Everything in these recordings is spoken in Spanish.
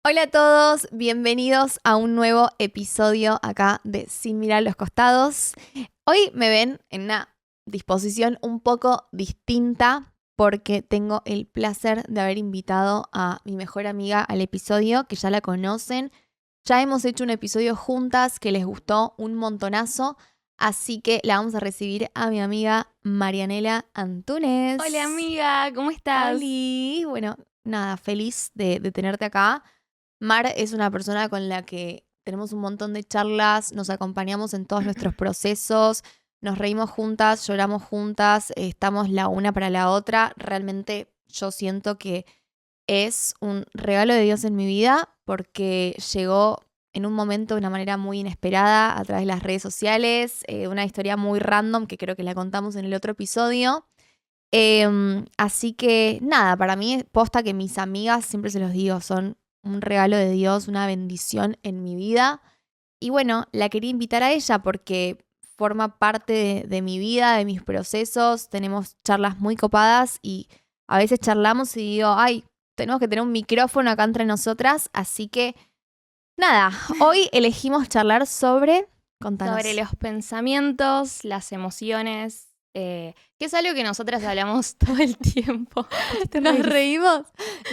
Hola a todos, bienvenidos a un nuevo episodio acá de Sin Mirar los Costados. Hoy me ven en una disposición un poco distinta porque tengo el placer de haber invitado a mi mejor amiga al episodio, que ya la conocen. Ya hemos hecho un episodio juntas que les gustó un montonazo, así que la vamos a recibir a mi amiga Marianela Antunes. Hola amiga, ¿cómo estás? Oli, bueno, nada, feliz de tenerte acá. Mar es una persona con la que tenemos un montón de charlas, nos acompañamos en todos nuestros procesos, nos reímos juntas, lloramos juntas, estamos la una para la otra. Realmente yo siento que es un regalo de Dios en mi vida porque llegó en un momento de una manera muy inesperada a través de las redes sociales, una historia muy random que creo que la contamos en el otro episodio. Así que nada, para mí es posta que mis amigas, siempre se los digo, son un regalo de Dios, una bendición en mi vida. Y bueno, la quería invitar a ella porque forma parte de mi vida, de mis procesos. Tenemos charlas muy copadas y a veces charlamos y digo, ay, tenemos que tener un micrófono acá entre nosotras. Así que nada, hoy elegimos charlar sobre... Contanos. Sobre los pensamientos, las emociones, que es algo que nosotras hablamos todo el tiempo. ¿Nos reímos?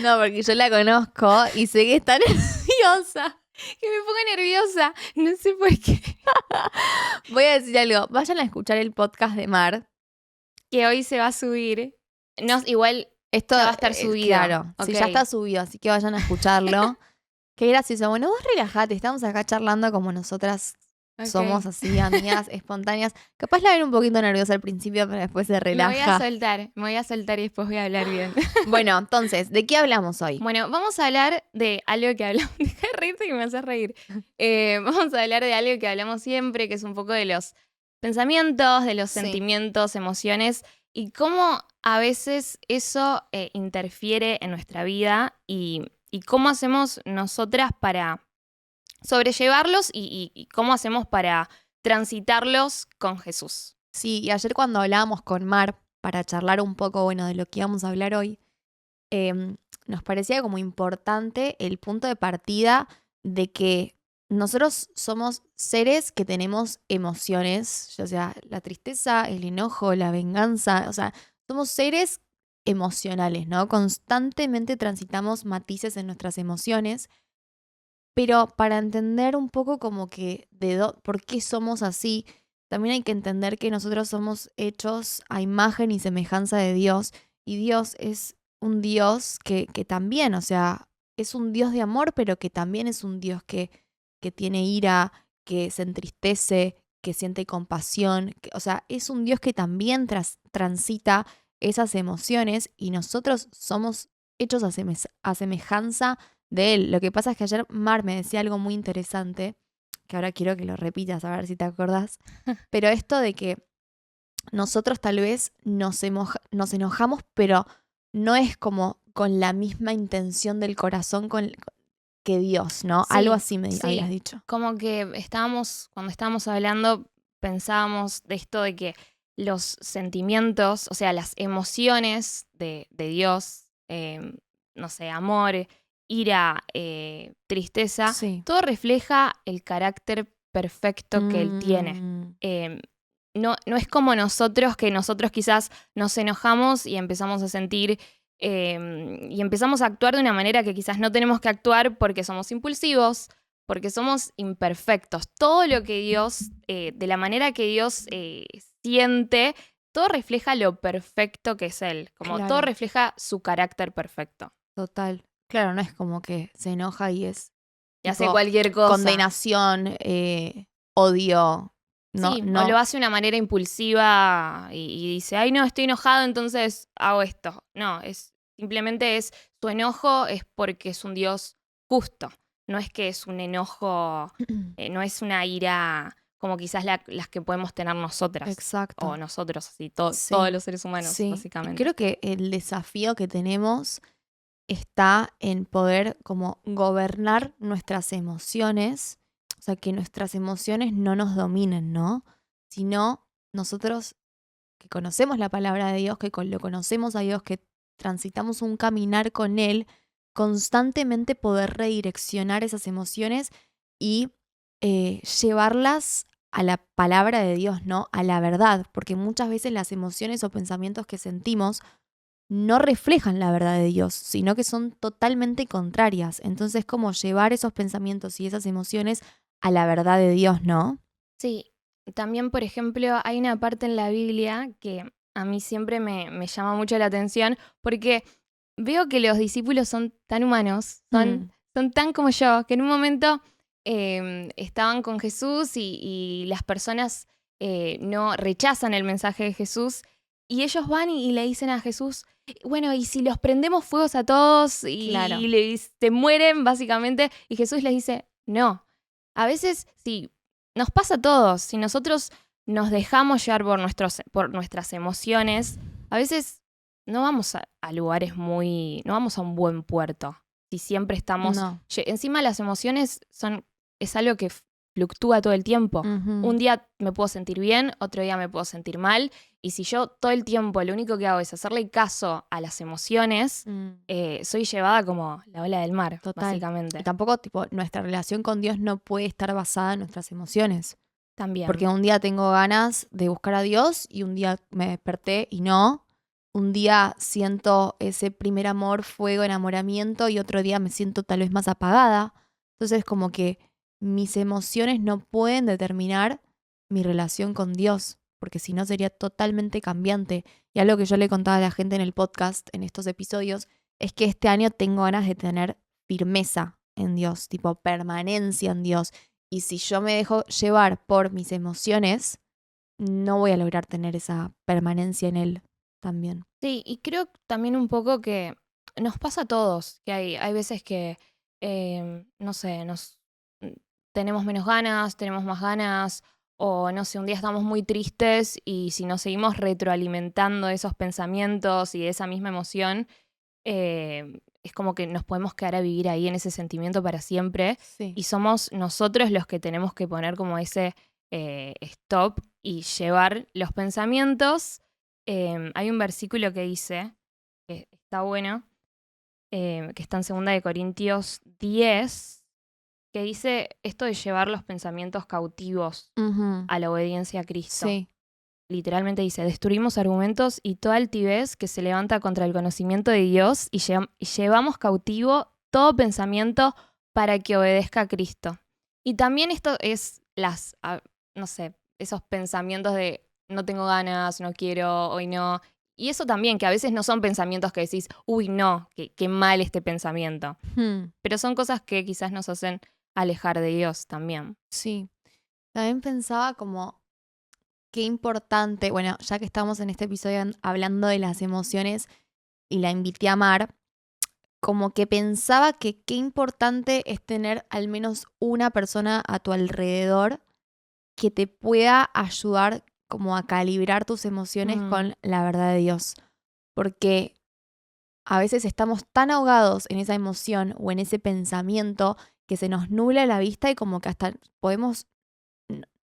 No, porque yo la conozco y sé que está nerviosa. Que me pongo nerviosa, no sé por qué. Voy a decir algo. Vayan a escuchar el podcast de Mar. Que hoy se va a subir. No, igual Esto ya va a estar subido. Claro, sí, ya Ok. está subido, así que vayan a escucharlo. Qué gracioso. Bueno, vos relajate, estamos acá charlando como nosotras Ok. somos así, amigas espontáneas. Capaz la ven un poquito nerviosa al principio, pero después se Me relaja. voy a soltar y después voy a hablar bien. Bueno, entonces, ¿de qué hablamos hoy? Bueno, vamos a hablar de algo que hablamos. Deja de reírte que me haces reír. Vamos a hablar de algo que hablamos siempre, que es un poco de los pensamientos, de los Sí. sentimientos, emociones y cómo a veces eso interfiere en nuestra vida y cómo hacemos nosotras para sobrellevarlos y cómo hacemos para transitarlos con Jesús. Sí, y ayer cuando hablábamos con Mar para charlar un poco, bueno, de lo que íbamos a hablar hoy, nos parecía como importante el punto de partida de que nosotros somos seres que tenemos emociones, ya sea la tristeza, el enojo, la venganza, o sea, somos seres emocionales, ¿no? Constantemente transitamos matices en nuestras emociones, pero para entender un poco como que por qué somos así, también hay que entender que nosotros somos hechos a imagen y semejanza de Dios, y Dios es un Dios que también, o sea, es un Dios de amor, pero que también es un Dios que tiene ira, que se entristece, que siente compasión, o sea, es un Dios que también transita esas emociones y nosotros somos hechos a semejanza de él. Lo que pasa es que ayer Mar me decía algo muy interesante, que ahora quiero que lo repitas a ver si te acordás, pero esto de que nosotros tal vez nos enojamos, pero no es como con la misma intención del corazón que Dios, ¿no? Sí, Algo así me sí. habías dicho. Como que cuando estábamos hablando, pensábamos de esto de que los sentimientos, o sea, las emociones de Dios, no sé, amor, ira, tristeza, Sí. todo refleja el carácter perfecto que Él tiene. Mm, No es como nosotros, que nosotros quizás nos enojamos y empezamos a sentir y empezamos a actuar de una manera que quizás no tenemos que actuar porque somos impulsivos, porque somos imperfectos. Todo lo que Dios, de la manera que Dios siente, todo refleja lo perfecto que es Él, como Claro. todo refleja su carácter perfecto. Total. Claro, no es como que se enoja y es Y hace tipo cualquier cosa. condenación, odio. No, Sí, no. o lo hace de una manera impulsiva y dice, ay no, estoy enojado, entonces hago esto. No, simplemente es su enojo es porque es un Dios justo. No es que es un enojo, no es una ira como quizás las que podemos tener nosotras. Exacto. O nosotros, así, Sí, todos los seres humanos, sí. básicamente. Creo que el desafío que tenemos está en poder como gobernar nuestras emociones, o sea, que nuestras emociones no nos dominen, ¿no? Sino nosotros que conocemos la palabra de Dios, lo conocemos a Dios, que transitamos un caminar con Él, constantemente poder redireccionar esas emociones y llevarlas a la palabra de Dios, ¿no? A la verdad, porque muchas veces las emociones o pensamientos que sentimos no reflejan la verdad de Dios, sino que son totalmente contrarias. Entonces, como llevar esos pensamientos y esas emociones a la verdad de Dios, ¿no? Sí, también, por ejemplo, hay una parte en la Biblia que a mí siempre me llama mucho la atención porque veo que los discípulos son tan humanos, son tan como yo, que en un momento estaban con Jesús y las personas no rechazan el mensaje de Jesús y ellos van y le dicen a Jesús, bueno, ¿y si los prendemos fuegos a todos Claro. y se mueren básicamente? Y Jesús les dice, no. A veces, sí, nos pasa a todos. Si nosotros nos dejamos llevar por nuestras emociones, a veces no vamos a lugares no vamos a un buen puerto. Si siempre estamos... No. Encima las emociones es algo que fluctúa todo el tiempo. Un día me puedo sentir bien, otro día me puedo sentir mal. Y si yo todo el tiempo lo único que hago es hacerle caso a las emociones, soy llevada como la ola del mar, Total. básicamente. Y tampoco, nuestra relación con Dios no puede estar basada en nuestras emociones. También. Porque un día tengo ganas de buscar a Dios y un día me desperté y no. Un día siento ese primer amor, fuego, enamoramiento y otro día me siento tal vez más apagada. Entonces como que mis emociones no pueden determinar mi relación con Dios, porque si no sería totalmente cambiante. Y algo que yo le contaba a la gente en el podcast, en estos episodios, es que este año tengo ganas de tener firmeza en Dios, tipo permanencia en Dios. Y si yo me dejo llevar por mis emociones, no voy a lograr tener esa permanencia en Él también. Sí, y creo también un poco que nos pasa a todos, que hay veces que, no sé, tenemos menos ganas, tenemos más ganas, o no sé, un día estamos muy tristes y si nos seguimos retroalimentando esos pensamientos y de esa misma emoción, es como que nos podemos quedar a vivir ahí en ese sentimiento para siempre. Sí. Y somos nosotros los que tenemos que poner como ese stop y llevar los pensamientos. Hay un versículo que dice, que está bueno, que está en 2 de Corintios 10, que dice esto de llevar los pensamientos cautivos a la obediencia a Cristo. Sí. Literalmente dice, destruimos argumentos y toda altivez que se levanta contra el conocimiento de Dios y llevamos cautivo todo pensamiento para que obedezca a Cristo. Y también esto es no sé, esos pensamientos de no tengo ganas, no quiero, hoy no. Y eso también, que a veces no son pensamientos que decís, uy, no, qué mal este pensamiento. Pero son cosas que quizás nos hacen alejar de Dios también. Sí. También pensaba como qué importante, bueno, ya que estamos en este episodio hablando de las emociones y la invité a amar, como que pensaba que qué importante es tener al menos una persona a tu alrededor que te pueda ayudar como a calibrar tus emociones con la verdad de Dios. Porque a veces estamos tan ahogados en esa emoción o en ese pensamiento que se nos nubla la vista y como que hasta podemos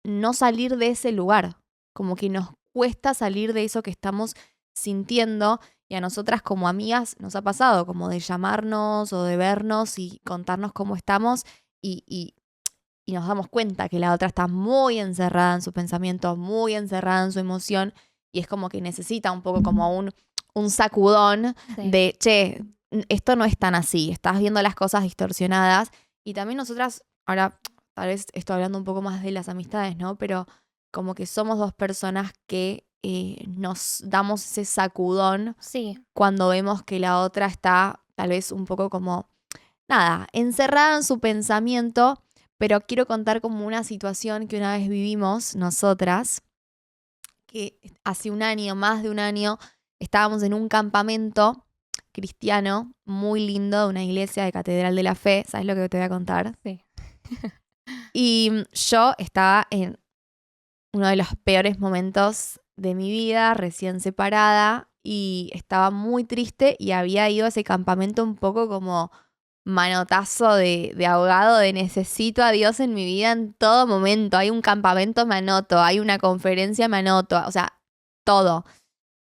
no salir de ese lugar. Como que nos cuesta salir de eso que estamos sintiendo y a nosotras como amigas nos ha pasado como de llamarnos o de vernos y contarnos cómo estamos y nos damos cuenta que la otra está muy encerrada en su pensamiento, muy encerrada en su emoción y es como que necesita un poco como un sacudón de, che, esto no es tan así, estás viendo las cosas distorsionadas. Y también nosotras, ahora tal vez estoy hablando un poco más de las amistades, ¿no? Pero como que somos dos personas que nos damos ese sacudón cuando vemos que la otra está tal vez un poco como, nada, encerrada en su pensamiento. Pero quiero contar como una situación que una vez vivimos nosotras, que hace un año, más de un año, estábamos en un campamento cristiano muy lindo de una iglesia de Catedral de la Fe. ¿Sabes lo que te voy a contar? Sí. Y yo estaba en uno de los peores momentos de mi vida, recién separada, y estaba muy triste y había ido a ese campamento un poco como manotazo de ahogado, de necesito a Dios en mi vida en todo momento. Hay un campamento, me anoto. Hay una conferencia, me anoto. O sea, todo.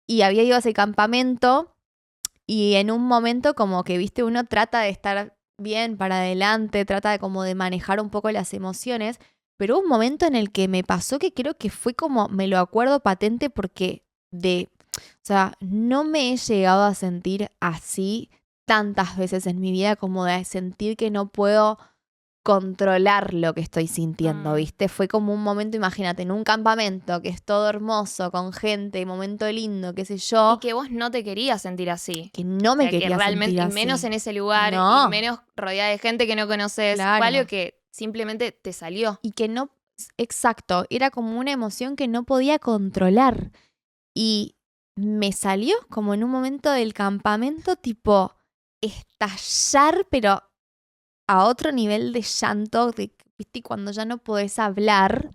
Y había ido a ese campamento Y en un momento como que, viste, uno trata de estar bien para adelante, trata de como de manejar un poco las emociones, pero hubo un momento en el que me pasó que creo que fue como, me lo acuerdo patente porque o sea, no me he llegado a sentir así tantas veces en mi vida como de sentir que no puedo controlar lo que estoy sintiendo, Mm. ¿viste? Fue como un momento, imagínate, en un campamento que es todo hermoso, con gente, momento lindo, qué sé Y yo, que vos no te querías sentir así. que no O me sea, que quería sentir realmente, y menos así. en ese lugar, y No, menos rodeada de gente que no conoces, fue algo claro. que simplemente te salió. Y que no, exacto, era como una emoción que no podía controlar. Y me salió como en un momento del campamento, tipo, estallar, pero a otro nivel de llanto, ¿viste? Cuando ya no podés hablar.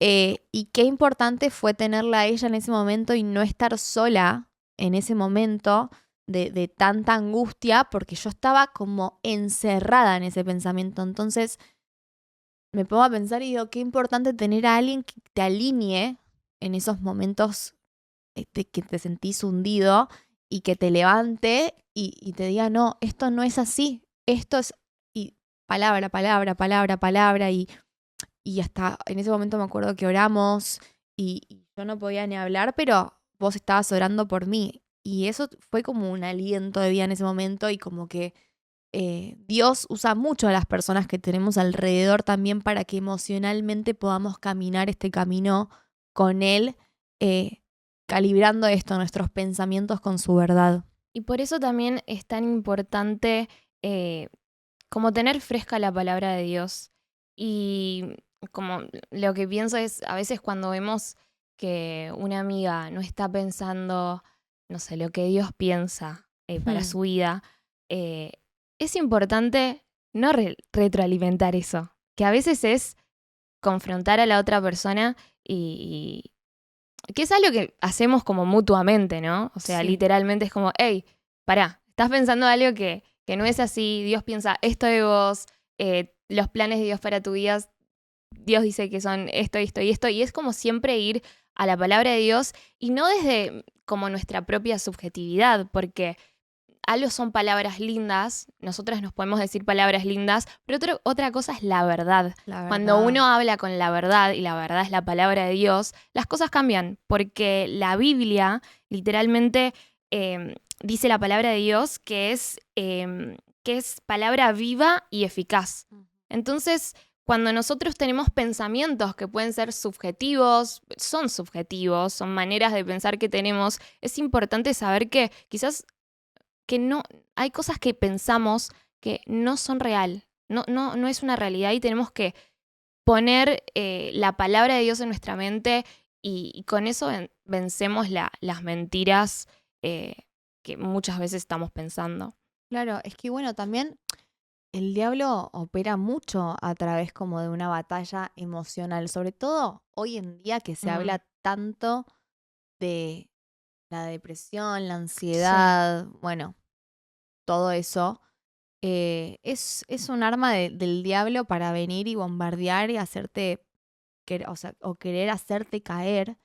Y qué importante fue tenerla a ella en ese momento y no estar sola en ese momento de tanta angustia, porque yo estaba como encerrada en ese pensamiento. Entonces me pongo a pensar y digo, qué importante tener a alguien que te alinee en esos momentos que te sentís hundido y que te levante y te diga, no, esto no es así, esto es y palabra, palabra, palabra, palabra y hasta en ese momento me acuerdo que oramos y yo no podía ni hablar, pero vos estabas orando por mí y eso fue como un aliento de vida en ese momento y como que Dios usa mucho a las personas que tenemos alrededor también para que emocionalmente podamos caminar este camino con Él, eh, calibrando esto, nuestros pensamientos con su verdad. Y por eso también es tan importante eh, como tener fresca la palabra de Dios. Y como lo que pienso es, a veces cuando vemos que una amiga no está pensando, no sé, lo que Dios piensa para Hmm. su vida, eh, es importante no retroalimentar eso, que a veces es confrontar a la otra persona y que es algo que hacemos como mutuamente, ¿no? O sea, Sí. literalmente es como, hey, pará, estás pensando algo que no es así, Dios piensa esto de vos, los planes de Dios para tu vida, Dios dice que son esto, esto y esto, y es como siempre ir a la palabra de Dios y no desde como nuestra propia subjetividad, porque algo son palabras lindas, nosotras nos podemos decir palabras lindas, pero otra cosa es la verdad. La Cuando verdad. uno habla con la verdad, y la verdad es la palabra de Dios, las cosas cambian, porque la Biblia literalmente dice la palabra de Dios que es palabra viva y eficaz. Entonces, cuando nosotros tenemos pensamientos que pueden ser subjetivos, son maneras de pensar que tenemos, es importante saber que quizás que no, hay cosas que pensamos que no son real, no es una realidad y tenemos que poner la palabra de Dios en nuestra mente y con eso vencemos las mentiras eh, que muchas veces estamos pensando. Claro, es que bueno, también el diablo opera mucho a través como de una batalla emocional, sobre todo hoy en día que se Mm, habla tanto de la depresión, la sí. ansiedad, bueno, todo eso. Es un arma del diablo para venir y bombardear y hacerte, o sea, o querer hacerte caer.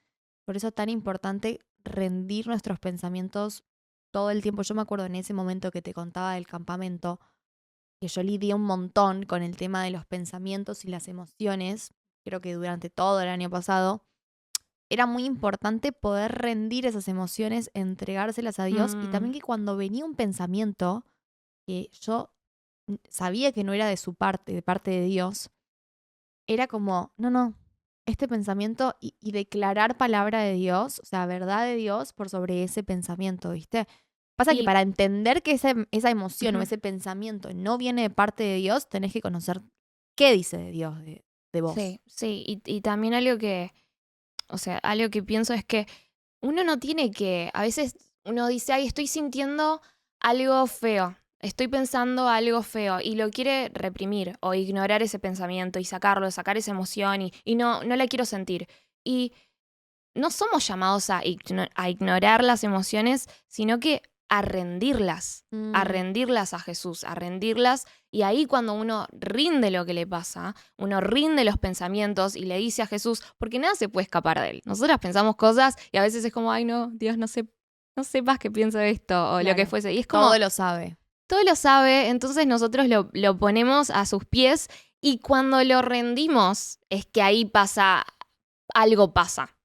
Por eso es tan importante rendir nuestros pensamientos todo el tiempo. Yo me acuerdo en ese momento que te contaba del campamento, que yo lidié un montón con el tema de los pensamientos y las emociones, creo que durante todo el año pasado. Era muy importante poder rendir esas emociones, entregárselas a Dios y Mm, también que cuando venía un pensamiento que yo sabía que no era de su parte, de parte de Dios, era como, no, no, este pensamiento y declarar palabra de Dios, o sea, verdad de Dios por sobre ese pensamiento, ¿viste? Pasa que y para entender que esa emoción o ujú, ese pensamiento no viene de parte de Dios, tenés que conocer qué dice de Dios, de vos. sí, sí, y también algo que, o sea, algo que pienso es que uno no tiene que, a veces uno dice, ay, estoy sintiendo algo feo, estoy pensando algo feo y lo quiere reprimir o ignorar ese pensamiento y sacarlo, sacar esa emoción y no la quiero sentir. Y no somos llamados a ignorar las emociones, sino que a Mm, rendirlas a Jesús, a rendirlas. Y ahí cuando uno rinde lo que le pasa, uno rinde los pensamientos y le dice a Jesús, porque nada se puede escapar de él. Nosotras pensamos cosas y a veces es como, ay no, Dios no sé no sepas que pienso esto o lo que Claro. fuese. Y es como, Todo lo sabe. todo lo sabe, entonces nosotros lo ponemos a sus pies y cuando lo rendimos es que ahí algo pasa.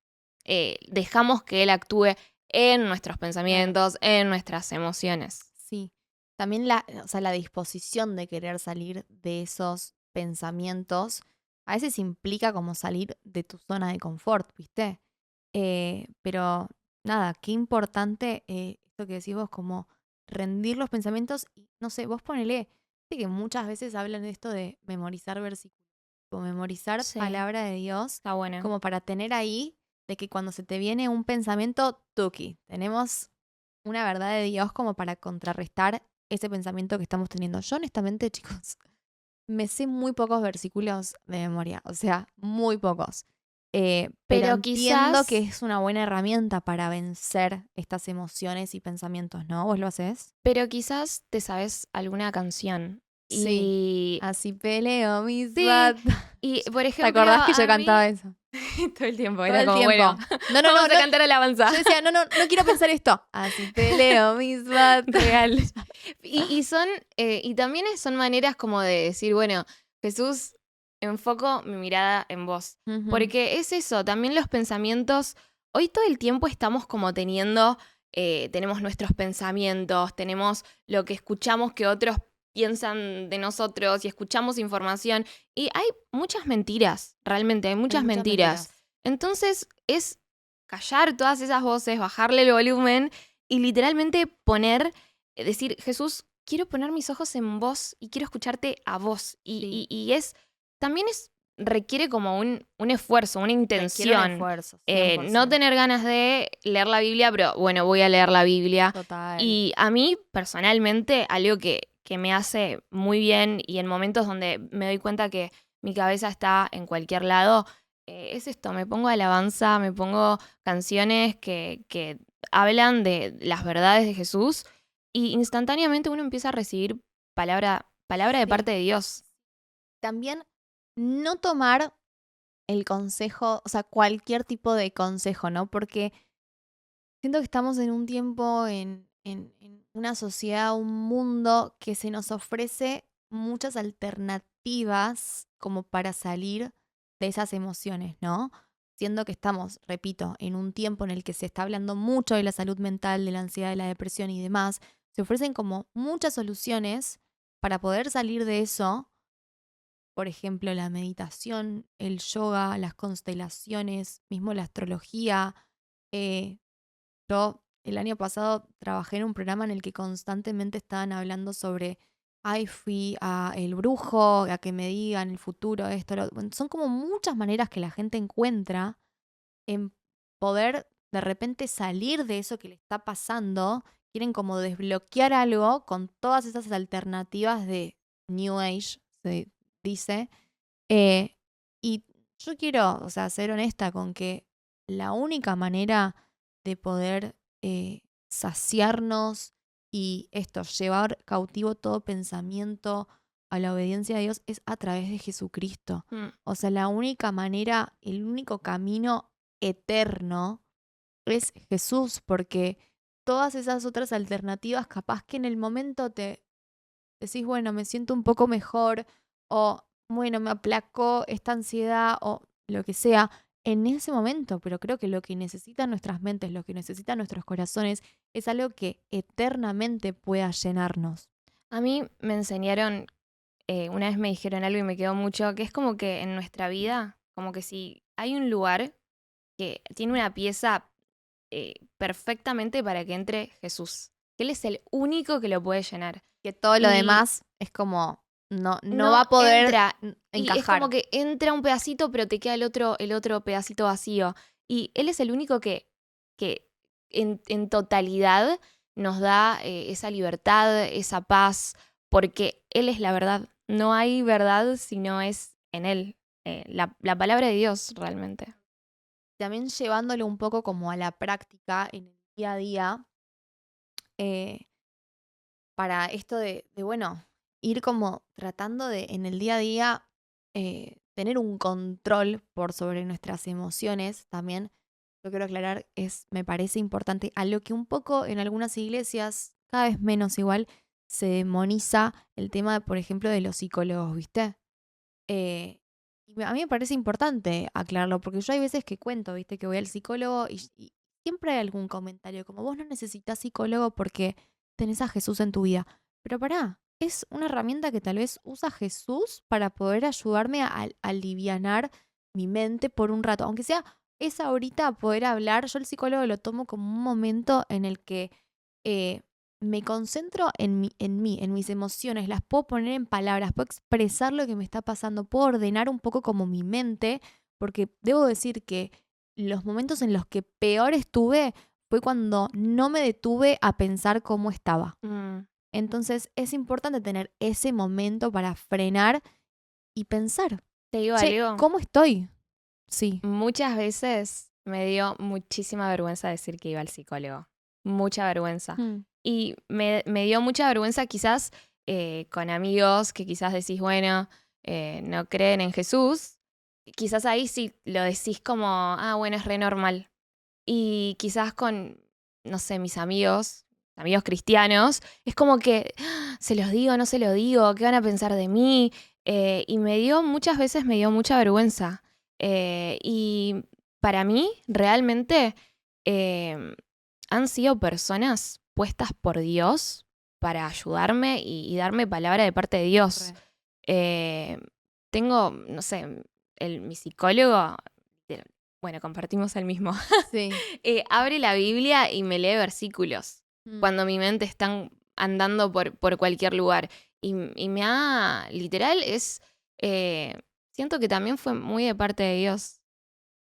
Dejamos que él actúe en nuestros pensamientos, en nuestras emociones. Sí. También o sea, la disposición de querer salir de esos pensamientos a veces implica como salir de tu zona de confort, ¿viste? Pero nada, qué importante esto que decís vos, como rendir los pensamientos y no sé, vos ponele, viste que muchas veces hablan de esto de memorizar versículos, o memorizar Sí, palabra de Dios, está bueno. como para tener ahí de que cuando se te viene un pensamiento, tuki, tenemos una verdad de Dios como para contrarrestar ese pensamiento que estamos teniendo. Yo honestamente, chicos, me sé muy pocos versículos de memoria, o sea, muy pocos. Pero Pero entiendo que quizás, es una buena herramienta para vencer estas emociones y pensamientos, ¿no? ¿Vos lo haces? te sabes alguna canción. Sí. Y Así peleo mis sí, batallas. y por ¿Te ejemplo, acordás que yo a cantaba mí eso? todo el tiempo Todo era el como, bueno, tiempo. No, no, no, vamos a no. cantar alabanza. Yo decía, no, no, no quiero pensar esto. Así peleo mis batallas. Real. Y también son maneras como de decir, bueno, Jesús, enfoco mi mirada en vos. Ujú. Porque es eso, también los pensamientos, hoy todo el tiempo estamos como tenemos nuestros pensamientos, tenemos lo que escuchamos que otros piensan de nosotros y escuchamos información. Y hay muchas mentiras, realmente, hay Hay muchas muchas mentiras. mentiras. Entonces es callar todas esas voces, bajarle el volumen y literalmente decir, Jesús, quiero poner mis ojos en vos y quiero escucharte a vos. Sí. También requiere como un esfuerzo, una Requiere un intención. esfuerzo, No 100%. tener ganas de leer la Biblia, pero bueno, voy a leer la Biblia. Total. Y a mí, personalmente, algo que me hace muy bien y en momentos donde me doy cuenta que mi cabeza está en cualquier lado, es esto, me pongo alabanza, me pongo canciones que hablan de las verdades de Jesús y instantáneamente uno empieza a recibir palabra de Sí. parte de Dios. También no tomar el consejo, o sea, cualquier tipo de consejo, ¿no? Porque siento que estamos en un tiempo, en una sociedad, un mundo que se nos ofrece muchas alternativas como para salir de esas emociones, ¿no? Siendo que estamos, repito, en un tiempo en el que se está hablando mucho de la salud mental, de la ansiedad, de la depresión y demás, se ofrecen como muchas soluciones para poder salir de eso. Por ejemplo, la meditación, el yoga, las constelaciones, mismo la astrología. eh, yo el año pasado trabajé en un programa en el que constantemente estaban hablando sobre, ay, fui a el brujo, a que me digan el futuro, esto, lo. Bueno, son como muchas maneras que la gente encuentra en poder de repente salir de eso que le está pasando. Quieren como desbloquear algo con todas esas alternativas de New Age, se dice. Eh, y yo quiero, o sea, ser honesta con que la única manera de poder saciarnos y esto, llevar cautivo todo pensamiento a la obediencia a Dios es a través de Jesucristo. Mm. O sea, la única manera, el único camino eterno es Jesús, porque todas esas otras alternativas, capaz que en el momento te decís, bueno, me siento un poco mejor, o bueno, me aplacó esta ansiedad, o lo que sea, en ese momento, pero creo que lo que necesitan nuestras mentes, lo que necesitan nuestros corazones, es algo que eternamente pueda llenarnos. A mí me enseñaron, una vez me dijeron algo y me quedó mucho, que es como que en nuestra vida, como que si hay un lugar que tiene una pieza perfectamente para que entre Jesús, que Él es el único que lo puede llenar. Que todo lo Y demás es como, no va no a poder entra, y es como encajar. que entra un pedacito, pero te queda el otro pedacito vacío. Y Él es el único que en totalidad nos da esa libertad, esa paz, porque Él es la verdad. No hay verdad si no es en Él. La palabra de Dios, realmente. También llevándolo un poco como a la práctica en el día a día, eh, para esto bueno, ir como tratando de en el día a día tener un control por sobre nuestras emociones también. lo quiero aclarar, me parece importante, a lo que un poco en algunas iglesias, cada vez menos igual, se demoniza el tema, por ejemplo, de los psicólogos, ¿viste? Y a mí me parece importante aclararlo, porque yo hay veces que cuento, ¿viste? Que voy al psicólogo y siempre hay algún comentario, como vos no necesitas psicólogo porque tenés a Jesús en tu vida. Pero pará, es una herramienta que tal vez usa Jesús para poder ayudarme a alivianar mi mente por un rato. Aunque sea esa ahorita poder hablar, yo el psicólogo lo tomo como un momento en el que eh, me concentro en mis emociones, las puedo poner en palabras, puedo expresar lo que me está pasando, puedo ordenar un poco como mi mente, porque debo decir que los momentos en los que peor estuve fue cuando no me detuve a pensar cómo estaba. Mm. Entonces es importante tener ese momento para frenar y pensar, Te digo che, algo, ¿cómo estoy? Sí. muchas veces me dio muchísima vergüenza decir que iba al psicólogo. Mucha vergüenza. Mm, Y me dio mucha vergüenza quizás con amigos que quizás decís, bueno, no creen en Jesús. Quizás ahí sí lo decís como, ah, bueno, es re normal. Y quizás con, no sé, mis amigos cristianos, es como que, "Ah, se los digo, no se lo digo, ¿qué van a pensar de mí?" Y muchas veces me dio mucha vergüenza. Y para mí, realmente, eh, han sido personas puestas por Dios para ayudarme y darme palabra de parte de Dios. re. Eh, Tengo, no sé, mi psicólogo, bueno, compartimos el mismo. Sí. Abre la Biblia y me lee versículos Mm, cuando mi mente está andando por cualquier lugar. Y me ha, literal, siento que también fue muy de parte de Dios.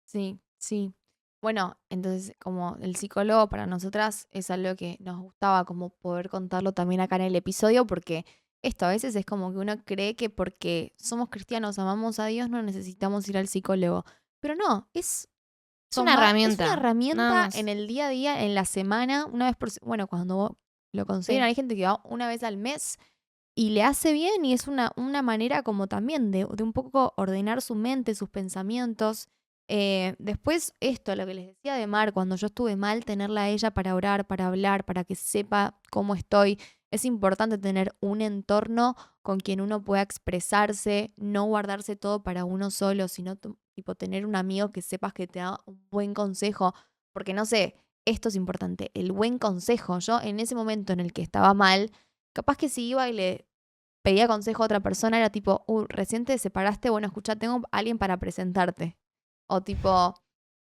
sí, sí. Bueno, entonces como el psicólogo para nosotras es algo que nos gustaba como poder contarlo también acá en el episodio porque esto a veces es como que uno cree que porque somos cristianos, amamos a Dios, no necesitamos ir al psicólogo. Pero no, Es una es una herramienta, nada herramienta en más. el día a día, en la semana, una vez bueno, cuando lo consideran, Sí. hay gente que va una vez al mes y le hace bien y es una manera como también de un poco ordenar su mente, sus pensamientos. Después esto, lo que les decía de Mar, cuando yo estuve mal, tenerla a ella para orar, para hablar, para que sepa cómo estoy. Es importante tener un entorno con quien uno pueda expresarse, no guardarse todo para uno solo, sino tipo tener un amigo que sepas que te da un buen consejo, porque no sé, esto es importante, el buen consejo. Yo en ese momento en el que estaba mal, capaz que si iba y le pedía consejo a otra persona, era tipo, recién te separaste, bueno, escucha, tengo a alguien para presentarte. O tipo,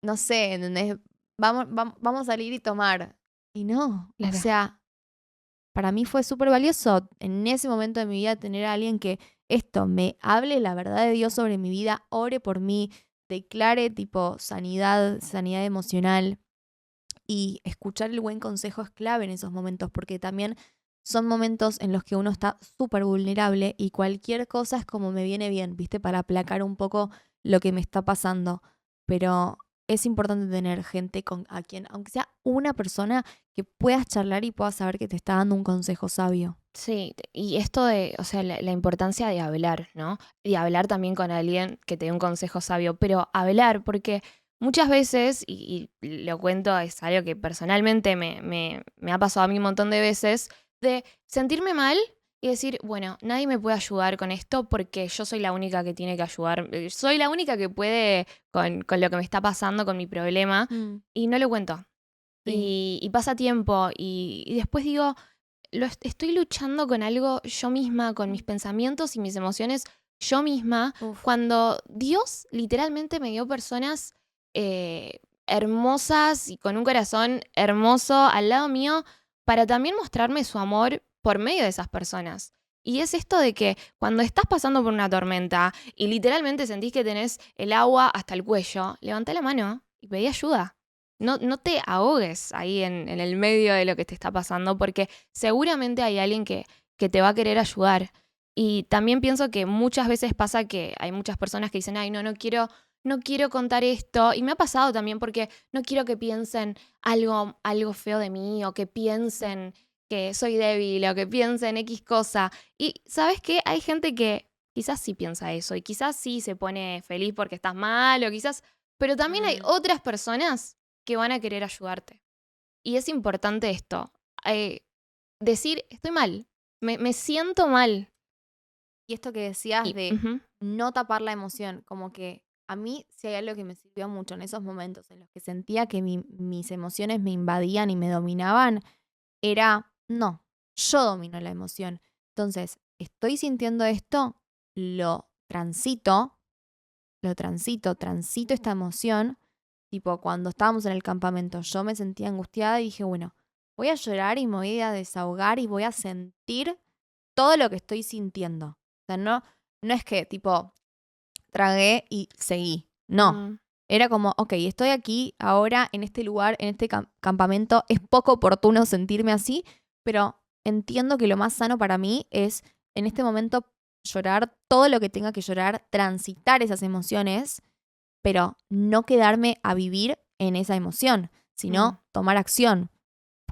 no sé, ¿entendés? Vamos a salir y tomar. Y no, o Claro. sea, para mí fue súper valioso en ese momento de mi vida tener a alguien que esto me hable la verdad de Dios sobre mi vida, ore por mí, declare tipo sanidad emocional. Y escuchar el buen consejo es clave en esos momentos, porque también son momentos en los que uno está súper vulnerable y cualquier cosa es como me viene bien, ¿viste? Para aplacar un poco lo que me está pasando. Pero es importante tener gente a quien, aunque sea una persona, que puedas charlar y puedas saber que te está dando un consejo sabio. Sí, y esto de, o sea, la importancia de hablar, ¿no? Y hablar también con alguien que te dé un consejo sabio, pero hablar, porque muchas veces, y lo cuento, es algo que personalmente me ha pasado a mí un montón de veces, de sentirme mal y decir, bueno, nadie me puede ayudar con esto porque yo soy la única que tiene que ayudar, soy la única que puede con lo que me está pasando, con mi problema, Mm, y no lo cuento. sí. Y pasa tiempo y después digo estoy luchando con algo yo misma, con mis Mm, pensamientos y mis emociones yo misma, uf, cuando Dios literalmente me dio personas hermosas y con un corazón hermoso al lado mío para también mostrarme su amor por medio de esas personas. Y es esto de que cuando estás pasando por una tormenta y literalmente sentís que tenés el agua hasta el cuello, levantá la mano y pedí ayuda. No te ahogues ahí en el medio de lo que te está pasando, porque seguramente hay alguien que te va a querer ayudar. Y también pienso que muchas veces pasa que hay muchas personas que dicen, ay, no quiero contar esto. Y me ha pasado también porque no quiero que piensen algo feo de mí, o que piensen que soy débil, o que piensen X cosa. Y ¿sabes qué? Hay gente que quizás sí piensa eso, y quizás sí se pone feliz porque estás mal, o quizás. Pero también hay mm, otras personas que van a querer ayudarte. Y es importante esto, decir, estoy mal, me siento mal. Y esto que decías Y, de no tapar la emoción, como que a mí si hay algo que me sirvió mucho en esos momentos en los que sentía que mis emociones me invadían y me dominaban, era, no, yo domino la emoción. Entonces, estoy sintiendo esto, lo transito esta emoción. Tipo, cuando estábamos en el campamento, yo me sentía angustiada y dije, bueno, voy a llorar y me voy a desahogar y voy a sentir todo lo que estoy sintiendo. O sea, no es que, tipo, tragué y seguí. No. Era como, ok, estoy aquí, ahora, en este lugar, en este campamento. Es poco oportuno sentirme así, pero entiendo que lo más sano para mí es, en este momento, llorar todo lo que tenga que llorar, transitar esas emociones, pero no quedarme a vivir en esa emoción, sino tomar acción,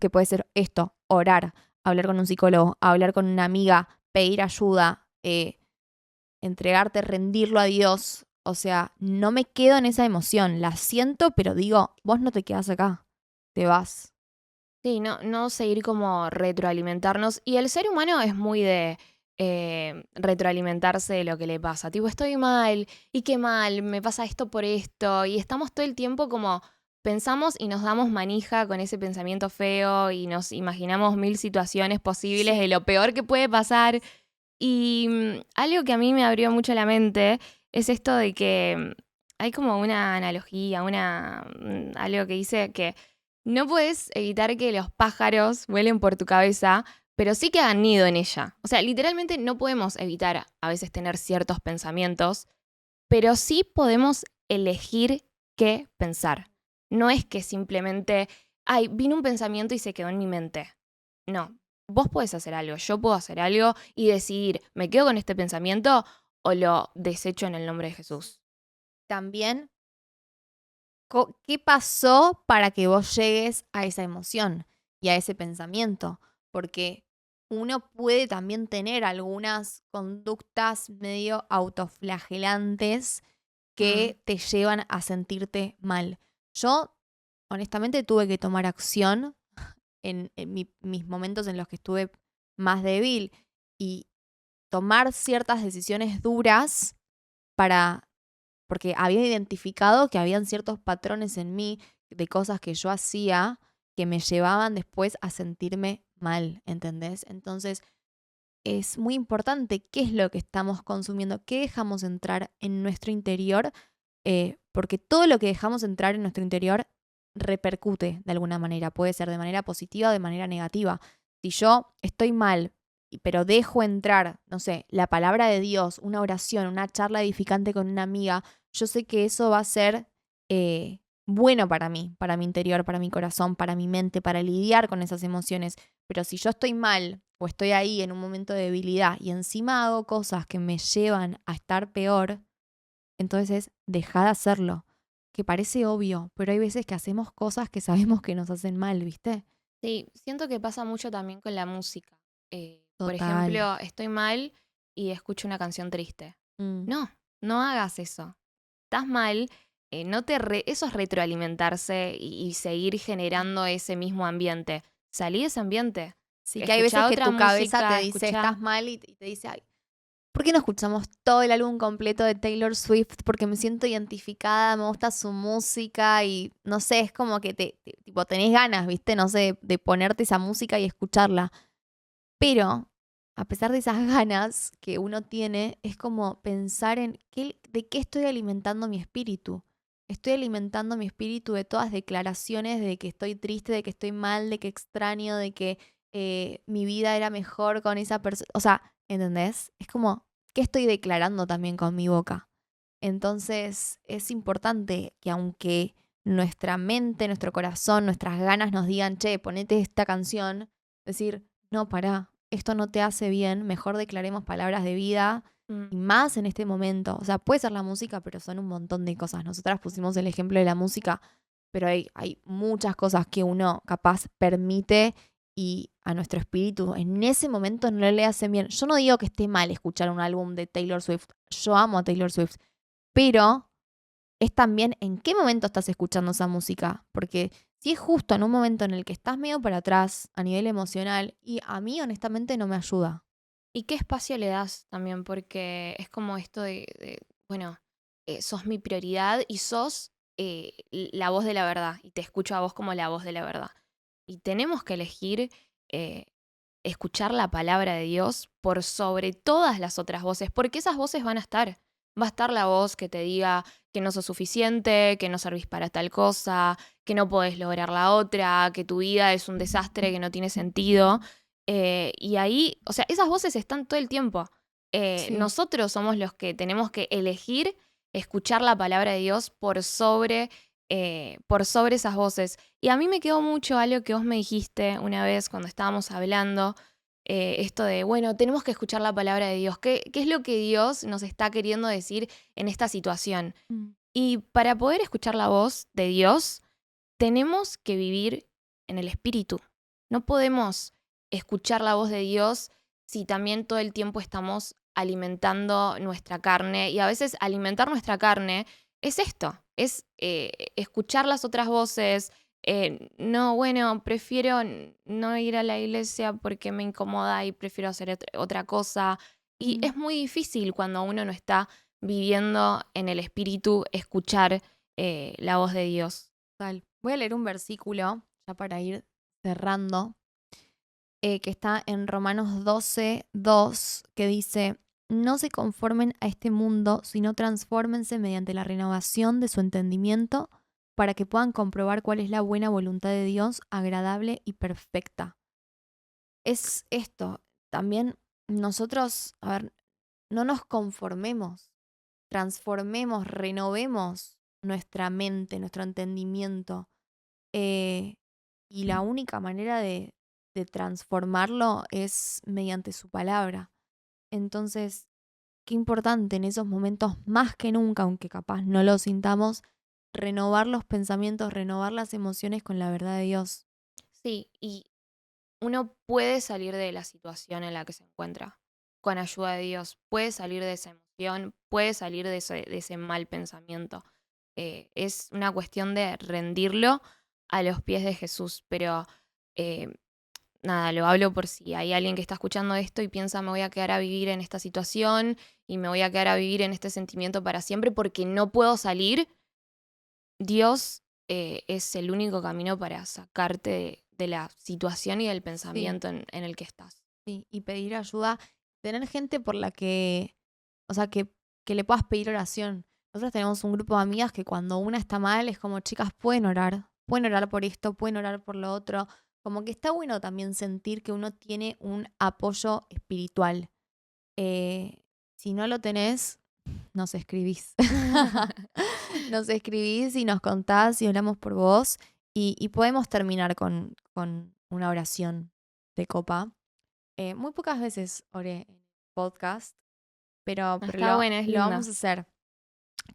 que puede ser esto, orar, hablar con un psicólogo, hablar con una amiga, pedir ayuda, entregarte, rendirlo a Dios. O sea, no me quedo en esa emoción, la siento, pero digo, vos no te quedas acá, te vas. Sí, no seguir como retroalimentarnos. Y el ser humano es muy de retroalimentarse de lo que le pasa. Tipo, estoy mal, y qué mal, me pasa esto por esto. Y estamos todo el tiempo como pensamos y nos damos manija con ese pensamiento feo y nos imaginamos 1000 situaciones posibles de lo peor que puede pasar. Y algo que a mí me abrió mucho la mente es esto de que hay como una analogía, algo que dice que no puedes evitar que los pájaros vuelen por tu cabeza, pero sí que hagan nido en ella. O sea, literalmente no podemos evitar a veces tener ciertos pensamientos, pero sí podemos elegir qué pensar. No es que simplemente, ay, vino un pensamiento y se quedó en mi mente. No, vos podés hacer algo, yo puedo hacer algo y decidir, ¿me quedo con este pensamiento o lo desecho en el nombre de Jesús? También, ¿qué pasó para que vos llegues a esa emoción y a ese pensamiento? Porque uno puede también tener algunas conductas medio autoflagelantes que te llevan a sentirte mal. Yo, honestamente, tuve que tomar acción en mis momentos en los que estuve más débil y tomar ciertas decisiones duras porque había identificado que habían ciertos patrones en mí de cosas que yo hacía que me llevaban después a sentirme mal, ¿entendés? Entonces, es muy importante qué es lo que estamos consumiendo, qué dejamos entrar en nuestro interior, porque todo lo que dejamos entrar en nuestro interior repercute de alguna manera, puede ser de manera positiva o de manera negativa. Si yo estoy mal, pero dejo entrar, no sé, la palabra de Dios, una oración, una charla edificante con una amiga, yo sé que eso va a ser bueno para mí, para mi interior, para mi corazón, para mi mente, para lidiar con esas emociones. Pero si yo estoy mal o estoy ahí en un momento de debilidad y encima hago cosas que me llevan a estar peor, entonces deja de hacerlo. Que parece obvio, pero hay veces que hacemos cosas que sabemos que nos hacen mal, ¿viste? Sí, siento que pasa mucho también con la música. Por Total. ejemplo, estoy mal y escucho una canción triste. Mm. No hagas eso. Estás mal, no te eso es retroalimentarse y seguir generando ese mismo ambiente. Salí de ese ambiente. Sí, que hay veces Escuchá que otra tu cabeza te música, dice escuchá. estás mal y te dice, ay, ¿por qué no escuchamos todo el álbum completo de Taylor Swift? Porque me siento identificada, me gusta su música y no sé, es como que tipo, tenés ganas, ¿viste? No sé, de ponerte esa música y escucharla. Pero, a pesar de esas ganas que uno tiene, es como pensar en de qué estoy alimentando mi espíritu. Estoy alimentando mi espíritu de todas declaraciones de que estoy triste, de que estoy mal, de que extraño, de que mi vida era mejor con esa persona. O sea, ¿entendés? Es como, ¿qué estoy declarando también con mi boca? Entonces, es importante que aunque nuestra mente, nuestro corazón, nuestras ganas nos digan, che, ponete esta canción, decir, no, pará, esto no te hace bien, mejor declaremos palabras de vida y más en este momento. O sea, puede ser la música, pero son un montón de cosas. Nosotras pusimos el ejemplo de la música, pero hay muchas cosas que uno capaz permite y a nuestro espíritu en ese momento no le hacen bien. Yo no digo que esté mal escuchar un álbum de Taylor Swift, yo amo a Taylor Swift, pero es también en qué momento estás escuchando esa música. Porque si es justo en un momento en el que estás medio para atrás a nivel emocional, y a mí honestamente no me ayuda. ¿Y qué espacio le das también? Porque es como esto bueno, sos mi prioridad y sos la voz de la verdad. Y te escucho a vos como la voz de la verdad. Y tenemos que elegir eh, escuchar la palabra de Dios por sobre todas las otras voces, porque esas voces van a estar. Va a estar la voz que te diga que no sos suficiente, que no servís para tal cosa, que no podés lograr la otra, que tu vida es un desastre, que no tiene sentido. Y ahí, o sea, esas voces están todo el tiempo. Sí. Nosotros somos los que tenemos que elegir escuchar la palabra de Dios por sobre esas voces. Y a mí me quedó mucho algo que vos me dijiste una vez cuando estábamos hablando, esto de, bueno, tenemos que escuchar la palabra de Dios. ¿Qué es lo que Dios nos está queriendo decir en esta situación? Y para poder escuchar la voz de Dios, tenemos que vivir en el Espíritu. No podemos escuchar la voz de Dios si también todo el tiempo estamos alimentando nuestra carne. Y a veces alimentar nuestra carne es esto, es escuchar las otras voces. No, bueno, prefiero no ir a la iglesia porque me incomoda y prefiero hacer otra cosa. Y es muy difícil cuando uno no está viviendo en el Espíritu escuchar la voz de Dios. Tal. Voy a leer un versículo, ya para ir cerrando, que está en Romanos 12:2, que dice: no se conformen a este mundo, sino transfórmense mediante la renovación de su entendimiento para que puedan comprobar cuál es la buena voluntad de Dios, agradable y perfecta. Es esto, también nosotros, a ver, no nos conformemos, transformemos, renovemos nuestra mente, nuestro entendimiento. Y la única manera de transformarlo es mediante su palabra. Entonces, qué importante en esos momentos, más que nunca, aunque capaz no lo sintamos, renovar los pensamientos, renovar las emociones con la verdad de Dios. Sí, y uno puede salir de la situación en la que se encuentra con ayuda de Dios, puede salir de esa emoción, puede salir de ese mal pensamiento. Es una cuestión de rendirlo a los pies de Jesús, pero eh, nada, lo hablo por si hay alguien que está escuchando esto y piensa me voy a quedar a vivir en esta situación y me voy a quedar a vivir en este sentimiento para siempre porque no puedo salir. Dios es el único camino para sacarte de la situación y del Sí, pensamiento en el que estás. sí. Y pedir ayuda, tener gente por la que, o sea, que le puedas pedir oración. Nosotros tenemos un grupo de amigas que cuando una está mal es como, chicas, pueden orar por esto, pueden orar por lo otro. Como que está bueno también sentir que uno tiene un apoyo espiritual. Si no lo tenés, nos escribís. Nos escribís y nos contás y oramos por vos. Y podemos terminar con una oración de copa. Muy pocas veces oré en el podcast, pero Está buena, es lo linda. vamos a hacer.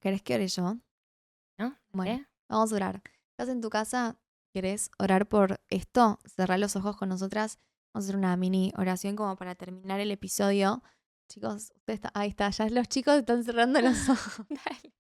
¿Querés que ore yo? ¿No? Bueno, ¿Eh? vamos a orar. ¿Estás en tu casa? ¿Querés orar por esto? Cerrá los ojos con nosotras. Vamos a hacer una mini oración como para terminar el episodio. Chicos, ahí está, ya los chicos están cerrando los ojos. Dale.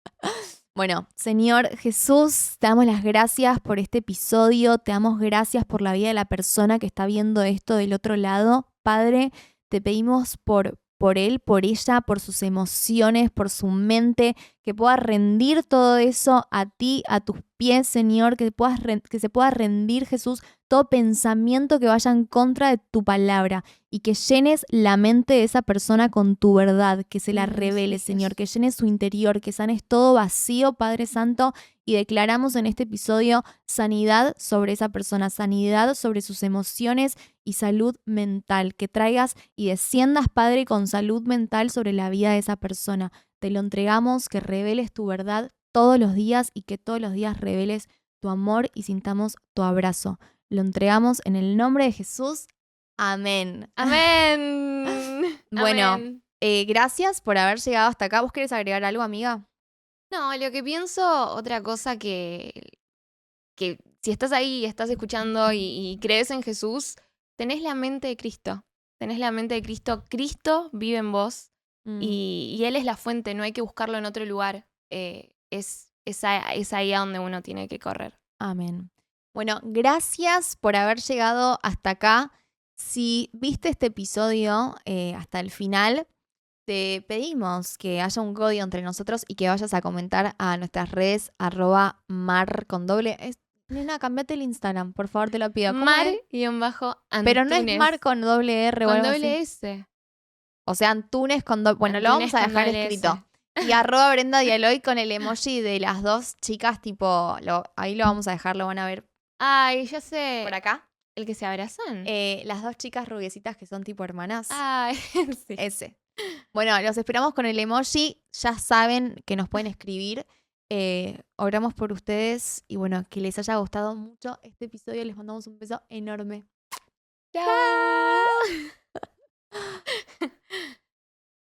Bueno, Señor Jesús, te damos las gracias por este episodio, te damos gracias por la vida de la persona que está viendo esto del otro lado. Padre, te pedimos por él, por ella, por sus emociones, por su mente, que pueda rendir todo eso a ti, a tus pies, Señor, que se pueda rendir, Jesús, todo pensamiento que vaya en contra de tu palabra y que llenes la mente de esa persona con tu verdad, que se la revele, Sí, Señor, Jesús. que llenes su interior, que sanes todo vacío, Padre Santo, y declaramos en este episodio sanidad sobre esa persona, sanidad sobre sus emociones y salud mental, que traigas y desciendas, Padre, con salud mental sobre la vida de esa persona. Te lo entregamos, que reveles tu verdad todos los días y que todos los días reveles tu amor y sintamos tu abrazo. Lo entregamos en el nombre de Jesús. Amén. Amén. Bueno, Amén. gracias por haber llegado hasta acá. ¿Vos querés agregar algo, amiga? No, lo que pienso, otra cosa que si estás ahí y estás escuchando y crees en Jesús, tenés la mente de Cristo. Tenés la mente de Cristo. Cristo vive en vos y Él es la fuente, no hay que buscarlo en otro lugar. Es es ahí a donde uno tiene que correr. Amén. Bueno, gracias por haber llegado hasta acá. Si viste este episodio hasta el final, te pedimos que haya un código entre nosotros y que vayas a comentar a nuestras redes @mar con doble. Nena, cambiate el Instagram, por favor, te lo pido. ¿Cómo es? Mar_Antunes. Pero no es Mar con doble R o con algo doble así. S. O sea, Antunes con doble. Bueno, lo vamos a Antunes con dejar doble escrito. S. Y @Brenda Dialoy con el emoji de las dos chicas, tipo, ahí lo vamos a dejar, lo van a ver Ay, ya sé. por acá. ¿El que se abrazan? Las dos chicas rubiecitas que son tipo hermanas. Ay, sí. Ese. Bueno, los esperamos con el emoji. Ya saben que nos pueden escribir. Oramos por ustedes. Y bueno, que les haya gustado mucho este episodio. Les mandamos un beso enorme. Chao.